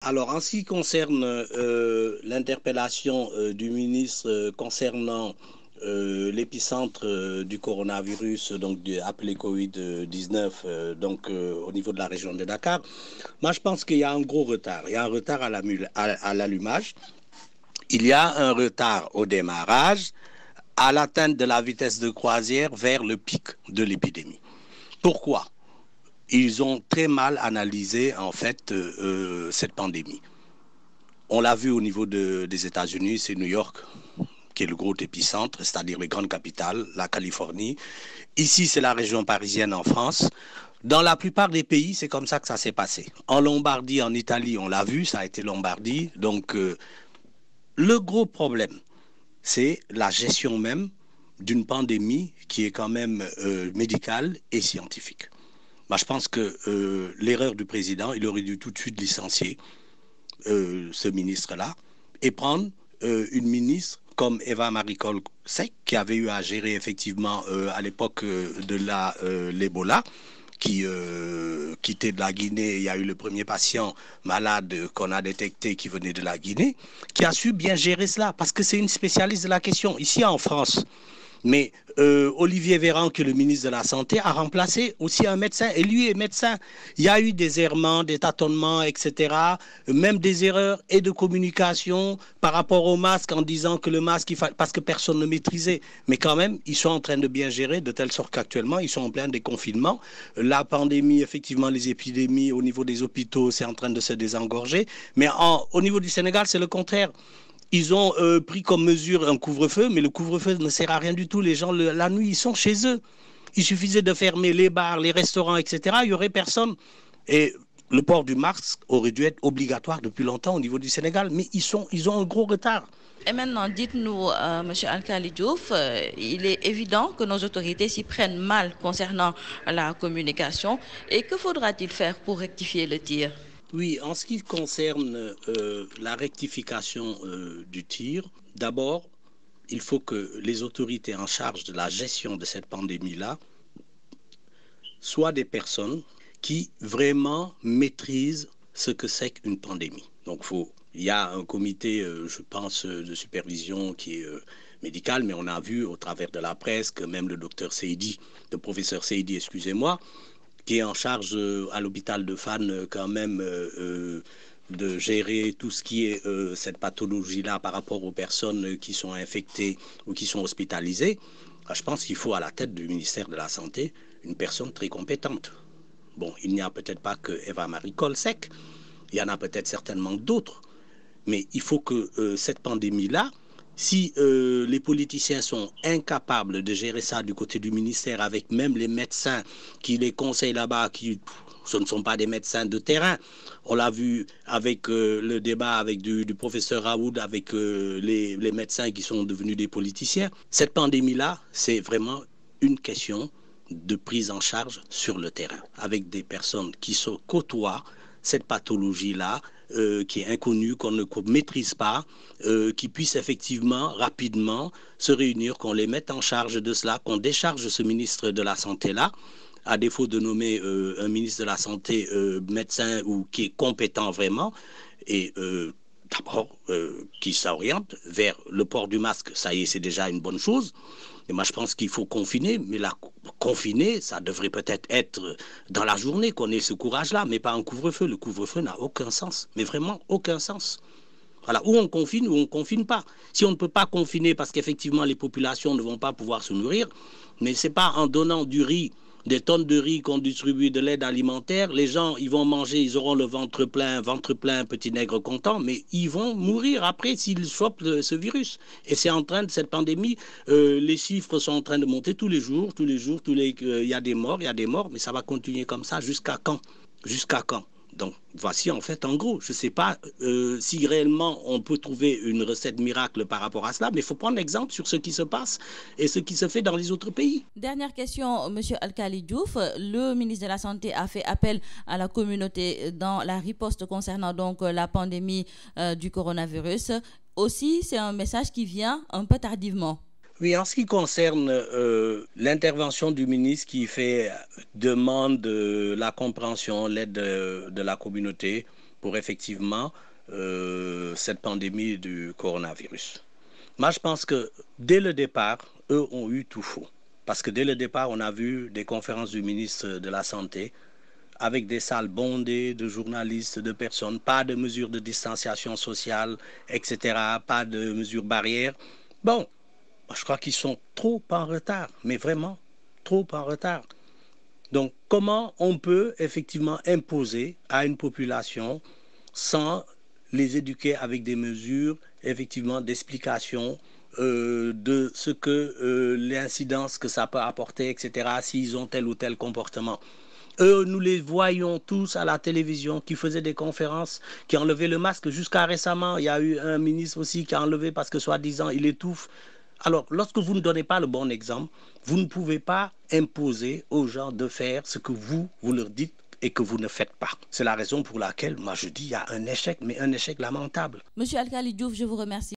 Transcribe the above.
Alors, en ce qui concerne l'interpellation du ministre concernant l'épicentre du coronavirus, appelé Covid-19, au niveau de la région de Dakar, moi je pense qu'il y a un gros retard. Il y a un retard à l'allumage, il y a un retard au démarrage, à l'atteinte de la vitesse de croisière vers le pic de l'épidémie. Pourquoi? Ils ont très mal analysé en fait cette pandémie. On l'a vu au niveau des États-Unis, c'est New York qui est le gros épicentre, c'est-à-dire les grandes capitales, la Californie. Ici, c'est la région parisienne en France. Dans la plupart des pays, c'est comme ça que ça s'est passé. En Lombardie, en Italie, on l'a vu, ça a été Lombardie. Le gros problème, c'est la gestion même d'une pandémie qui est quand même médicale et scientifique. Moi, je pense que l'erreur du président, il aurait dû tout de suite licencier ce ministre-là et prendre une ministre comme Eva Marie Coll Seck, qui avait eu à gérer effectivement à l'époque de l'Ebola, qui quittait de la Guinée. Il y a eu le premier patient malade qu'on a détecté qui venait de la Guinée, qui a su bien gérer cela, parce que c'est une spécialiste de la question. Ici en France, mais Olivier Véran, qui est le ministre de la Santé, a remplacé aussi un médecin. Et lui est médecin. Il y a eu des errements, des tâtonnements, etc. Même des erreurs et de communication par rapport au masque en disant que le masque, parce que personne ne maîtrisait. Mais quand même, ils sont en train de bien gérer, de telle sorte qu'actuellement, ils sont en plein déconfinement. La pandémie, effectivement, les épidémies au niveau des hôpitaux, c'est en train de se désengorger. Mais au niveau du Sénégal, c'est le contraire. Ils ont pris comme mesure un couvre-feu, mais le couvre-feu ne sert à rien du tout. Les gens, la nuit, ils sont chez eux. Il suffisait de fermer les bars, les restaurants, etc. Il n'y aurait personne. Et le port du masque aurait dû être obligatoire depuis longtemps au niveau du Sénégal, mais ils ont un gros retard. Et maintenant, dites-nous, Monsieur Alkali Diouf, il est évident que nos autorités s'y prennent mal concernant la communication. Et que faudra-t-il faire pour rectifier le tir? Oui, en ce qui concerne la rectification du tir, d'abord, il faut que les autorités en charge de la gestion de cette pandémie-là soient des personnes qui vraiment maîtrisent ce que c'est qu'une pandémie. Il y a un comité, je pense, de supervision qui est médical, mais on a vu au travers de la presse que même le docteur Seydi, le professeur Seydi, excusez-moi, qui est en charge à l'hôpital de Fann quand même de gérer tout ce qui est cette pathologie-là par rapport aux personnes qui sont infectées ou qui sont hospitalisées. Je pense qu'il faut à la tête du ministère de la Santé une personne très compétente. Bon, il n'y a peut-être pas que Eva Marie Colsec, il y en a peut-être certainement d'autres, mais il faut que cette pandémie-là, si les politiciens sont incapables de gérer ça du côté du ministère, avec même les médecins qui les conseillent là-bas, qui ce ne sont pas des médecins de terrain. On l'a vu avec le débat avec du professeur Raoud, avec les médecins qui sont devenus des politiciens. Cette pandémie-là, c'est vraiment une question de prise en charge sur le terrain, avec des personnes qui se côtoient cette pathologie-là, qui est inconnue, qu'on ne maîtrise pas, qui puissent effectivement rapidement se réunir, qu'on les mette en charge de cela, qu'on décharge ce ministre de la Santé-là, à défaut de nommer un ministre de la Santé médecin ou qui est compétent vraiment, et d'abord qui s'oriente vers le port du masque, ça y est, c'est déjà une bonne chose. Et moi, je pense qu'il faut confiner, mais la confiner, ça devrait peut-être être dans la journée qu'on ait ce courage-là, mais pas en couvre-feu. Le couvre-feu n'a aucun sens, mais vraiment aucun sens. Voilà, ou on ne confine pas. Si on ne peut pas confiner parce qu'effectivement les populations ne vont pas pouvoir se nourrir, mais c'est pas en donnant du riz, des tonnes de riz qu'on distribue de l'aide alimentaire, les gens ils vont manger, ils auront le ventre plein, petit nègre content, mais ils vont mourir après s'ils chopent ce virus. Et c'est en train de cette pandémie, les chiffres sont en train de monter tous les jours, il y a des morts, mais ça va continuer comme ça jusqu'à quand? Jusqu'à quand? Donc, voici en fait, en gros, je ne sais pas si réellement on peut trouver une recette miracle par rapport à cela, mais il faut prendre l'exemple sur ce qui se passe et ce qui se fait dans les autres pays. Dernière question, Monsieur Alkali Diouf. Le ministre de la Santé a fait appel à la communauté dans la riposte concernant donc la pandémie du coronavirus. Aussi, c'est un message qui vient un peu tardivement. Oui, en ce qui concerne l'intervention du ministre qui fait demande la compréhension, l'aide de la communauté, pour effectivement cette pandémie du coronavirus. Moi, je pense que dès le départ, eux ont eu tout faux. Parce que dès le départ, on a vu des conférences du ministre de la Santé avec des salles bondées de journalistes, de personnes, pas de mesures de distanciation sociale, etc., pas de mesures barrières. Bon, je crois qu'ils sont trop en retard, mais vraiment trop en retard. Donc, comment on peut effectivement imposer à une population sans les éduquer avec des mesures, effectivement, d'explication de ce que l'incidence que ça peut apporter, etc., s'ils ont tel ou tel comportement. Eux, nous les voyons tous à la télévision qui faisaient des conférences, qui enlevaient le masque. Jusqu'à récemment, il y a eu un ministre aussi qui a enlevé parce que soi-disant, il étouffe. Alors, lorsque vous ne donnez pas le bon exemple, vous ne pouvez pas imposer aux gens de faire ce que vous leur dites et que vous ne faites pas. C'est la raison pour laquelle, moi, je dis, il y a un échec, mais un échec lamentable. Monsieur Alkali Diouf, je vous remercie.